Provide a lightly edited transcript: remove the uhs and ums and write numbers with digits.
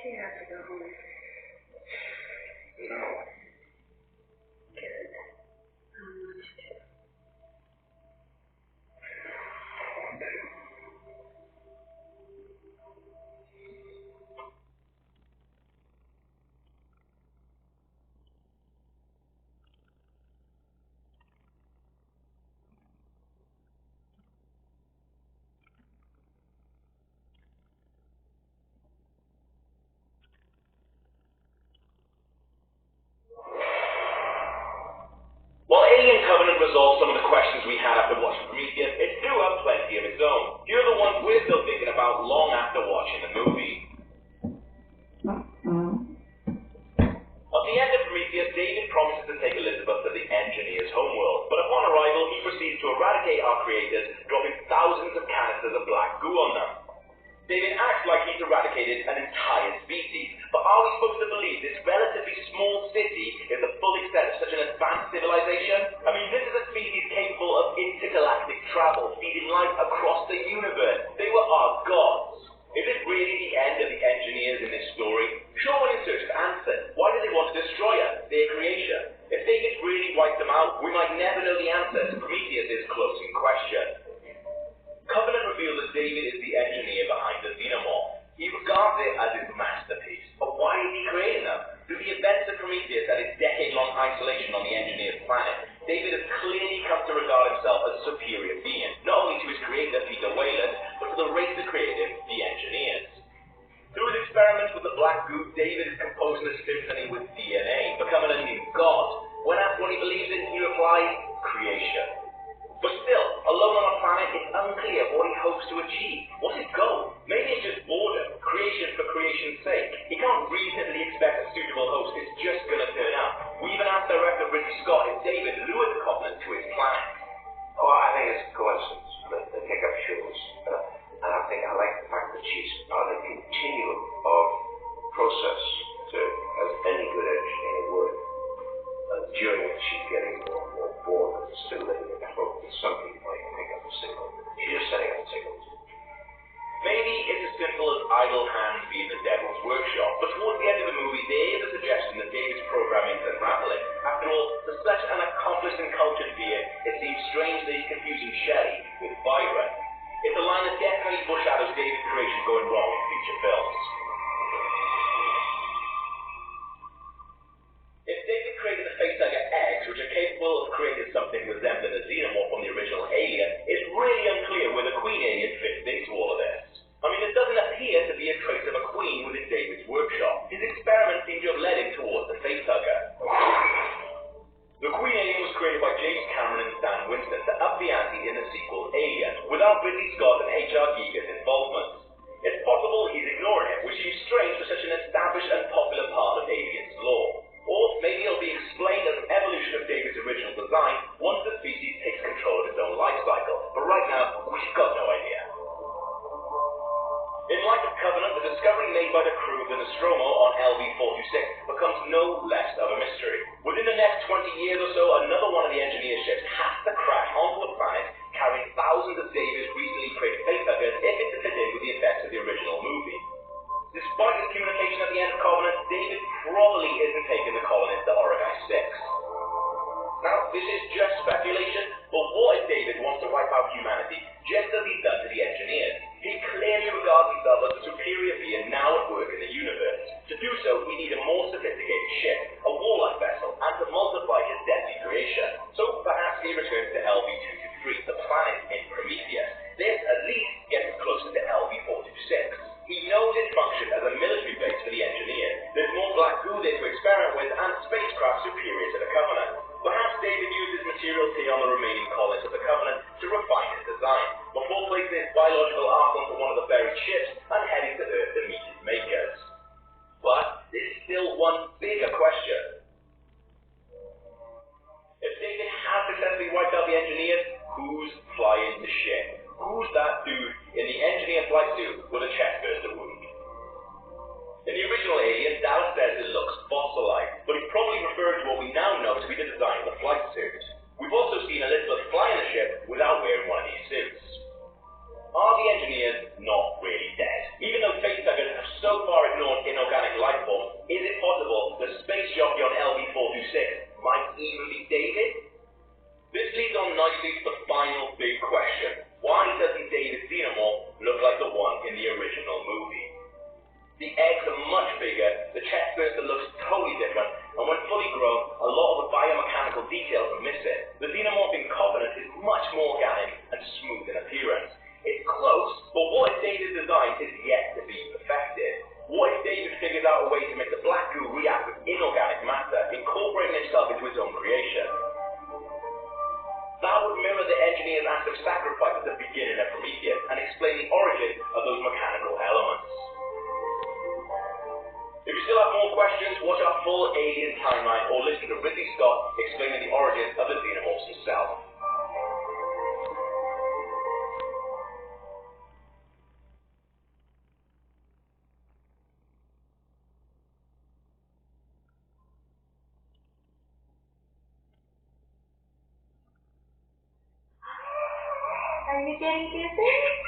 Do you have to go home? No. Good. I want you to. While Alien Covenant resolved some of the questions we had after watching Prometheus, it threw up plenty of its own. Here are the ones we're still thinking about long after watching the movie. At the end of Prometheus, David promises to take Elizabeth to the Engineer's homeworld, but upon arrival, he proceeds to eradicate our creators, dropping thousands of canisters of black goo on them. David acts like he's eradicated an entire species, but are we supposed to believe this relatively small city is the full extent of such an advanced civilization? I mean, this is a species capable of intergalactic travel, feeding life across the universe. They were our gods. Is it really the end of the Engineers in this story? Sure, we're in search of answers. Why do they want to destroy us, their creation? If David really wiped them out, we might never know the answer to Prometheus' closing question. Covenant revealed that David is the engineer behind the Xenomorph. He regards it as his masterpiece. But why is he creating them? Through the events of Prometheus and his decade-long isolation on the Engineer's planet, David has clearly come to regard himself as a superior being, not only to his creator, Peter Weyland, but to the race that created the Engineers. Through his experiments with the black goo, David is composing a symphony with DNA, becoming a new god. When asked what he believes in, he replies, creation. But still, alone on a planet, it's unclear what he hopes to achieve. What's his goal? Maybe it's just boredom, creation for creation's sake. He can't reasonably expect a suitable host is just going to turn up. We even asked director Ridley Scott if David lured the Covenant to his planet. Oh, I think it's a coincidence that the pickup shows. And I think I like the fact that she's on a continuum of process as any good engineer would. And during it, she's getting more and more bored and still living in the hope that somebody might pick up the signal. She's just setting up the signals. Maybe it's as simple as idle hands being the devil's workshop, but towards the end of the movie, there is a suggestion that David's programming is unraveling. After all, for such an accomplished and cultured being, it seems strange that he's confusing Shelley with Byron. It's a line that definitely foreshadows David's creation going wrong in future films. If David created the facehugger eggs, which are capable of creating something resembling a xenomorph from the original Alien, it's really unclear where the Queen alien fits into all of this. I mean, it doesn't appear to be a trace of a queen within David's workshop. His experiments seem to have led him towards the facehugger. The Queen alien was created by James Cameron and Stan Winston to up the ante in the sequel Alien, without Ridley Scott and H.R. Giger's involvement. It's possible he's ignoring it, which seems strange for such an established and popular part of Alien's lore. Or maybe it'll be explained as an evolution of David's original design once the species takes control of its own life cycle. But right now, we've got no idea. In light of Covenant, the discovery made by the crew of the Nostromo on LV-426 becomes no less of a mystery. Within the next 20 years or so, another one of the Engineer ships has to crash onto a planet carrying thousands of David's recently created facehuggers if it's to fit in with the effects of the original movie. Despite his communication at the end of Covenant, David probably isn't taking the colonists to Origai 6. Now, this is just speculation, but what if David wants to wipe out humanity, just as he's done to the Engineers? He clearly regards himself as a superior being now at work in the universe. To do so, he needs a more sophisticated ship, a warlike vessel, and to multiply his deadly creation. So perhaps he returns to LV-223, the planet in Prometheus. This, at least, gets us closer to LV-426. He knows its function as a military base for the Engineers. There's more black goo there to experiment with and spacecraft superior to the Covenant. Perhaps David used his material T on the remaining colonists of the Covenant to refine his design, before placing his biological arc onto one of the buried ships and heading to Earth to meet his makers. But there's still one bigger question. If David has successfully wiped out the Engineers, who's flying the ship? Who's that dude in the Engineer flight suit with a chestburster wound? In the original Alien, Dallas says it looks fossilized, but he's probably referring to what we now know to be the design of the flight suit. We've also seen Elizabeth flying the ship without wearing one of these suits. Are the Engineers not really dead? Even though facehuggers have so far ignored inorganic race jockey on LB426 might even be David? This leads on nicely to the final big question. Why doesn't David Xenomorph look like the one in the original movie? The eggs are much bigger, the chest burster looks totally different, and when fully grown, a lot of the biomechanical details are missing. The Xenomorph in Covenant is much more organic and smooth in appearance. It's close, but what if David's design is yet to be perfected? What if David figures out a way to make the black goo react with inorganic matter, incorporating himself into his own creation? That would mirror the engineer's act of sacrifice at the beginning of Prometheus and explain the origin of those mechanical elements. If you still have more questions, watch our full Alien timeline or listen to Ridley Scott explaining the origin of the Xenomorphs himself. Are you getting dizzy?